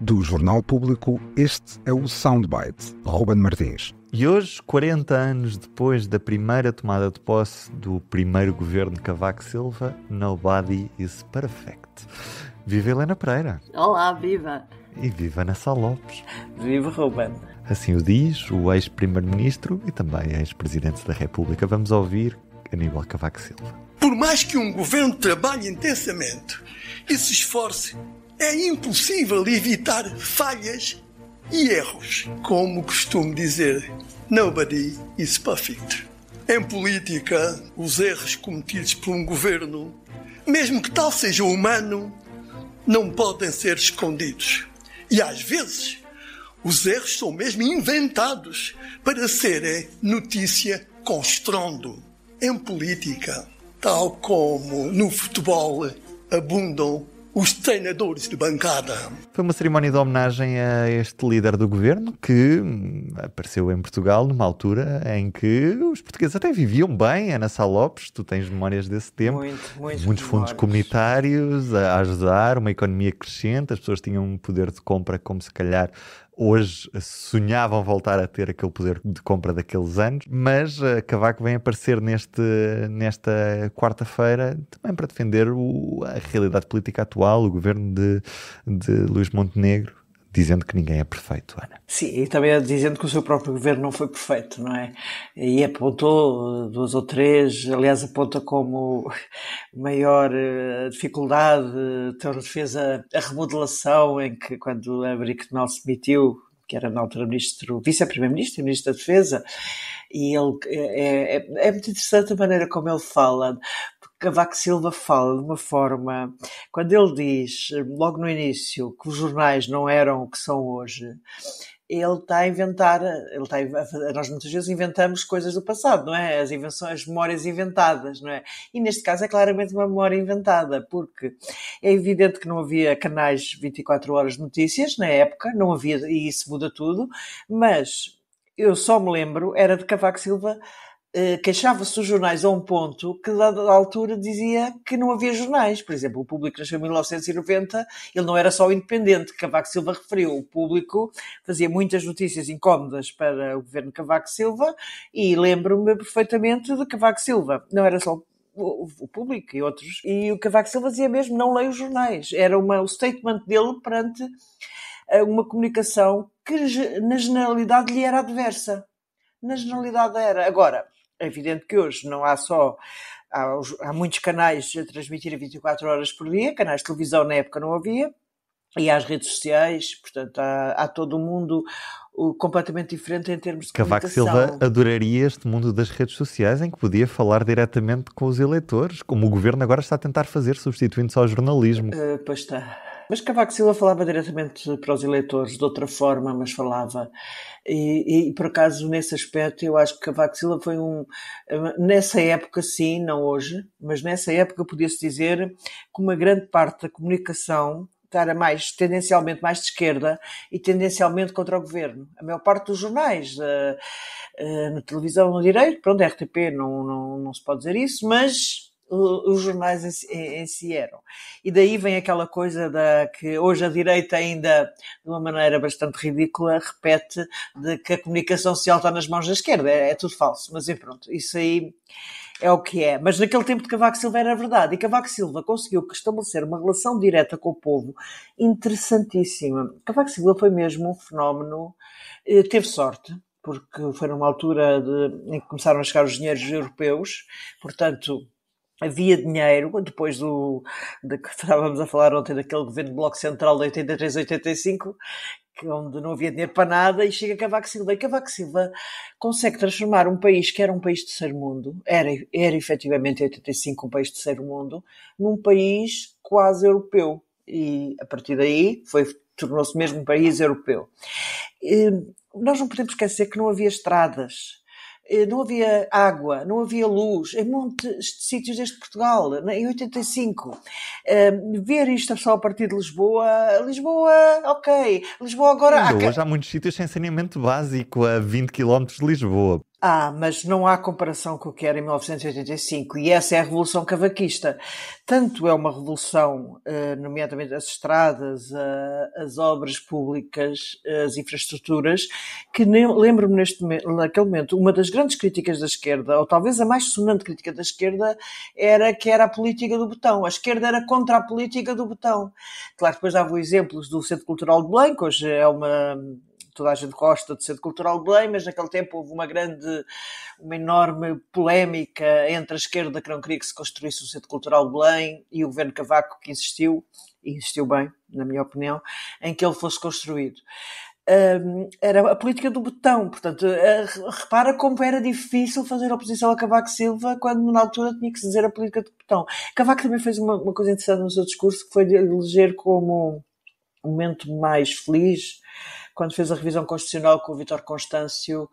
Do Jornal Público, este é o Soundbite, Ruben Martins. E hoje, 40 anos depois da primeira tomada de posse do primeiro governo de Cavaco Silva, nobody is perfect. Viva Helena Pereira. Olá, viva. E viva Ana Sá Lopes. Viva, Ruben. Assim o diz o ex-primeiro-ministro e também ex-presidente da República. Vamos ouvir Aníbal Cavaco Silva. Por mais que um governo trabalhe intensamente e se esforce, é impossível evitar falhas e erros. Como costumo dizer, nobody is perfect. Em política, os erros cometidos por um governo, mesmo que tal seja humano, não podem ser escondidos. E às vezes, os erros são mesmo inventados para serem notícia com estrondo. Em política, tal como no futebol, abundam os treinadores de bancada. Foi uma cerimónia de homenagem a este líder do governo que apareceu em Portugal numa altura em que os portugueses até viviam bem. Ana Sá Lopes, tu tens memórias desse tempo. Muitos fundos comunitários a ajudar, uma economia crescente, as pessoas tinham um poder de compra como se calhar hoje sonhavam voltar a ter aquele poder de compra daqueles anos, mas Cavaco vem aparecer nesta quarta-feira também para defender a realidade política atual, o governo de Luís Montenegro, dizendo que ninguém é perfeito, Ana. Sim, e também dizendo que o seu próprio governo não foi perfeito, não é? E apontou duas ou três, aliás aponta como maior dificuldade, defesa a remodelação, em que quando a Bricknell se demitiu, que era na altura vice-primeiro-ministro e ministro da Defesa, e ele é muito interessante a maneira como ele fala. Cavaco Silva fala de uma forma, quando ele diz, logo no início, que os jornais não eram o que são hoje, ele está a inventar, nós muitas vezes inventamos coisas do passado, não é? As invenções, as memórias inventadas, não é? E neste caso é claramente uma memória inventada, porque é evidente que não havia canais 24 horas de notícias na época, não havia, e isso muda tudo, mas eu só me lembro, era de Cavaco Silva queixava-se dos jornais a um ponto que, da altura, dizia que não havia jornais. Por exemplo, o Público nasceu em 1990, ele não era só o Independente, que Cavaco Silva referiu. O Público fazia muitas notícias incómodas para o governo de Cavaco Silva e lembro-me perfeitamente de Cavaco Silva. Não era só o Público e outros. E o Cavaco Silva dizia mesmo, não leio os jornais. Era o statement dele perante uma comunicação que, na generalidade, lhe era adversa. Na generalidade era. Agora, é evidente que hoje não há só... Há muitos canais a transmitir 24 horas por dia, canais de televisão na época não havia, e há as redes sociais, portanto há todo um mundo completamente diferente em termos de Cavaco comunicação. Silva adoraria este mundo das redes sociais em que podia falar diretamente com os eleitores, como o governo agora está a tentar fazer, substituindo-se ao jornalismo. Pois está. Mas Cavaco Silva falava diretamente para os eleitores, de outra forma, mas falava. E por acaso, nesse aspecto, eu acho que Cavaco Silva foi nessa época, sim, não hoje, mas nessa época podia-se dizer que uma grande parte da comunicação era tendencialmente mais de esquerda e tendencialmente contra o governo. A maior parte dos jornais, na televisão no direito, pronto, a RTP não se pode dizer isso, mas os jornais em si eram. E daí vem aquela coisa que hoje a direita ainda, de uma maneira bastante ridícula, repete de que a comunicação social está nas mãos da esquerda. É tudo falso, mas pronto, isso aí é o que é. Mas naquele tempo de Cavaco Silva era verdade. E Cavaco Silva conseguiu estabelecer uma relação direta com o povo interessantíssima. Cavaco Silva foi mesmo um fenómeno, teve sorte, porque foi numa altura em que começaram a chegar os dinheiros europeus, portanto... Havia dinheiro, depois de que estávamos a falar ontem daquele governo de Bloco Central de 83-85, onde não havia dinheiro para nada, e chega Cavaco Silva. E Cavaco Silva consegue transformar um país que era um país de terceiro mundo, era efetivamente em 85 um país de terceiro mundo, num país quase europeu. E a partir daí tornou-se mesmo um país europeu. E nós não podemos esquecer que não havia estradas. Não havia água, não havia luz, em muitos de sítios deste Portugal, em 85. Ver isto só a partir de Lisboa, ok. Lisboa agora... Hoje há muitos sítios sem saneamento básico a 20 km de Lisboa. Mas não há comparação com o que era em 1985, e essa é a Revolução Cavaquista. Tanto é uma revolução, nomeadamente as estradas, as obras públicas, as infraestruturas, que lembro-me naquele momento, uma das grandes críticas da esquerda, ou talvez a mais sonante crítica da esquerda, era que era a política do botão. A esquerda era contra a política do botão. Claro, depois dava exemplos do Centro Cultural de Belém, que hoje é toda a gente gosta do Centro Cultural de Belém, mas naquele tempo houve uma enorme polémica entre a esquerda, que não queria que se construísse o Centro Cultural de Belém, e o governo Cavaco, que insistiu, e insistiu bem, na minha opinião, em que ele fosse construído. Era a política do botão, portanto, repara como era difícil fazer oposição a Cavaco Silva quando na altura tinha que se dizer a política do botão. Cavaco também fez uma coisa interessante no seu discurso, que foi de eleger como o momento mais feliz quando fez a revisão constitucional com o Vítor Constâncio,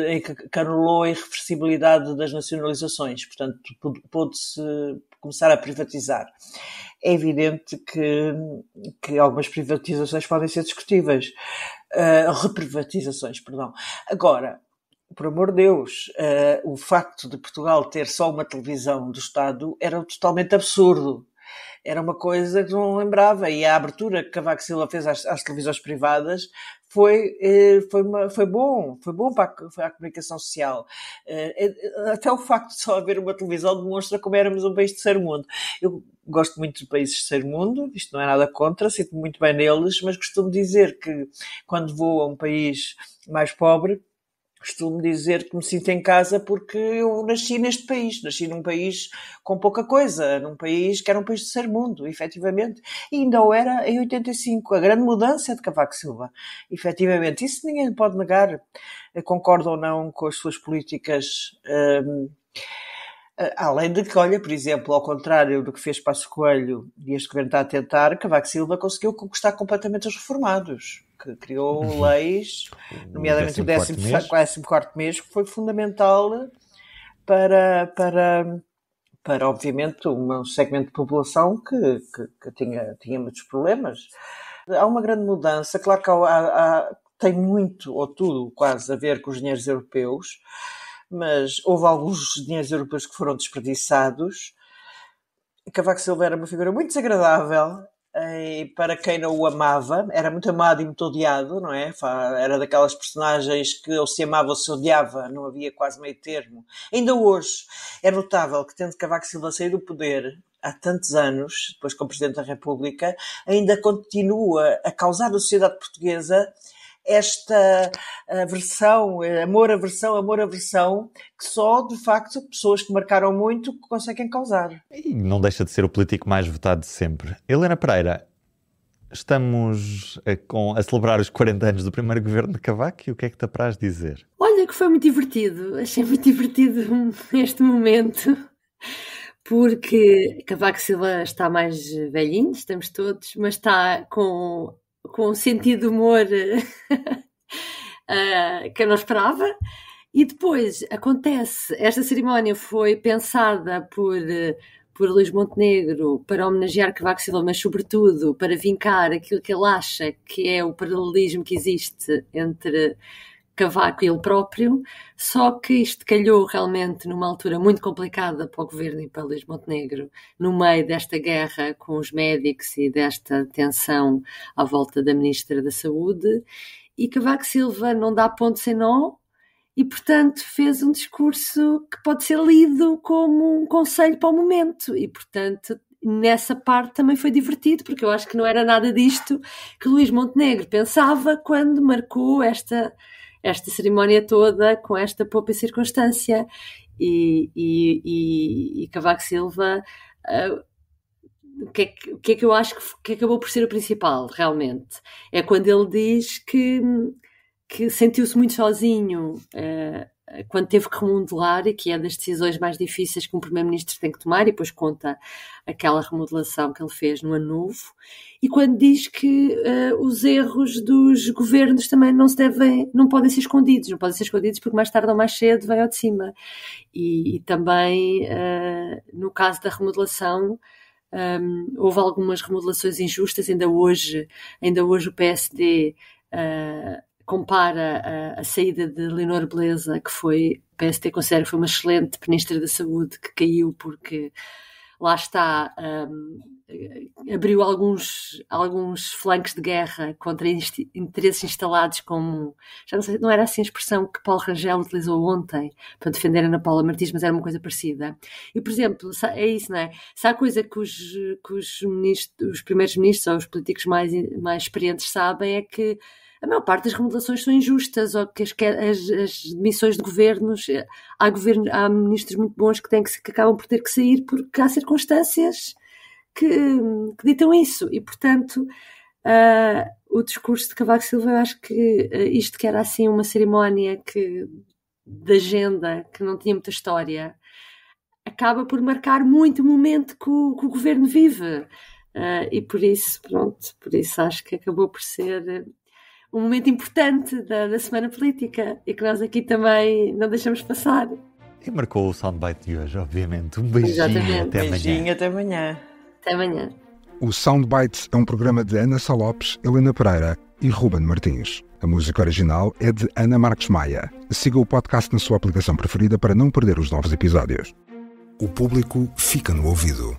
em que anulou a irreversibilidade das nacionalizações, portanto pôde-se começar a privatizar. É evidente que algumas privatizações podem ser discutíveis, reprivatizações, perdão. Agora, por amor de Deus, o facto de Portugal ter só uma televisão do Estado era totalmente absurdo. Era uma coisa que não lembrava, e a abertura que Cavaco Silva fez às televisões privadas foi bom para a comunicação social. Até o facto de só haver uma televisão demonstra como éramos um país de terceiro mundo. Eu gosto muito de países de terceiro mundo, isto não é nada contra, sinto-me muito bem neles, mas costumo dizer que quando vou a um país mais pobre, costumo dizer que me sinto em casa porque eu nasci neste país, nasci num país com pouca coisa, num país que era um país de terceiro mundo, efetivamente, e ainda o era em 85, a grande mudança de Cavaco Silva, efetivamente, isso ninguém pode negar, concorda ou não com as suas políticas, além de que, olha, por exemplo, ao contrário do que fez Passos Coelho e este governo está a tentar, Cavaco Silva conseguiu conquistar completamente os reformados, que criou leis, nomeadamente o 14º mês, que foi fundamental para obviamente, um segmento de população que tinha muitos problemas. Há uma grande mudança, claro que tem muito, ou tudo, quase, a ver com os dinheiros europeus, mas houve alguns dinheiros europeus que foram desperdiçados. Cavaco Silva era uma figura muito desagradável, e para quem não o amava, era muito amado e muito odiado, não é? Era daquelas personagens que ou se amava ou se odiava, não havia quase meio termo. Ainda hoje é notável que, tendo Cavaco Silva saído do poder há tantos anos, depois como Presidente da República, ainda continua a causar na sociedade portuguesa esta aversão, amor-aversão, que só, de facto, pessoas que marcaram muito conseguem causar. E não deixa de ser o político mais votado de sempre. Helena Pereira, estamos a celebrar os 40 anos do primeiro governo de Cavaco, e o que é que te apraz dizer? Olha, que foi muito divertido. Achei muito divertido este momento, porque Cavaco Silva está mais velhinho, estamos todos, mas está com um sentido de humor que eu não esperava. E depois acontece, esta cerimónia foi pensada por Luís Montenegro para homenagear Cavaco Silva, mas sobretudo para vincar aquilo que ele acha que é o paralelismo que existe entre Cavaco e ele próprio, só que isto calhou realmente numa altura muito complicada para o governo e para Luís Montenegro, no meio desta guerra com os médicos e desta tensão à volta da Ministra da Saúde, e Cavaco Silva não dá ponto sem nó, e portanto fez um discurso que pode ser lido como um conselho para o momento, e portanto nessa parte também foi divertido, porque eu acho que não era nada disto que Luís Montenegro pensava quando marcou esta cerimónia toda com esta pouca circunstância, e Cavaco Silva, o que é que eu acho que acabou por ser o principal realmente, é quando ele diz que sentiu-se muito sozinho quando teve que remodelar, e que é das decisões mais difíceis que um primeiro-ministro tem que tomar, e depois conta aquela remodelação que ele fez no Ano Novo, e quando diz que os erros dos governos também não podem ser escondidos, porque mais tarde ou mais cedo vem ao de cima. E também, no caso da remodelação, houve algumas remodelações injustas, ainda hoje o PSD compara a saída de Leonor Beleza, que foi, o PST considera que foi uma excelente Ministra da Saúde, que caiu porque, lá está, abriu alguns flancos de guerra contra interesses instalados, como, já não sei, não era assim a expressão que Paulo Rangel utilizou ontem para defender a Ana Paula Martins, mas era uma coisa parecida. E, por exemplo, é isso, não é? Se há coisa que os primeiros ministros ou os políticos mais experientes sabem, é que a maior parte das remodelações são injustas, ou que as demissões de governos, há ministros muito bons que acabam por ter que sair porque há circunstâncias que ditam isso. E, portanto, o discurso de Cavaco Silva, eu acho que isto que era assim uma cerimónia de agenda que não tinha muita história, acaba por marcar muito o momento que o governo vive. E por isso acho que acabou por ser um momento importante da semana política e que nós aqui também não deixamos passar. E marcou o soundbite de hoje, obviamente. Um beijinho. Exatamente. Até amanhã. Beijinho, até amanhã. Até amanhã. O Soundbites é um programa de Ana Sá Lopes, Helena Pereira e Ruben Martins. A música original é de Ana Marques Maia. Siga o podcast na sua aplicação preferida para não perder os novos episódios. O público fica no ouvido.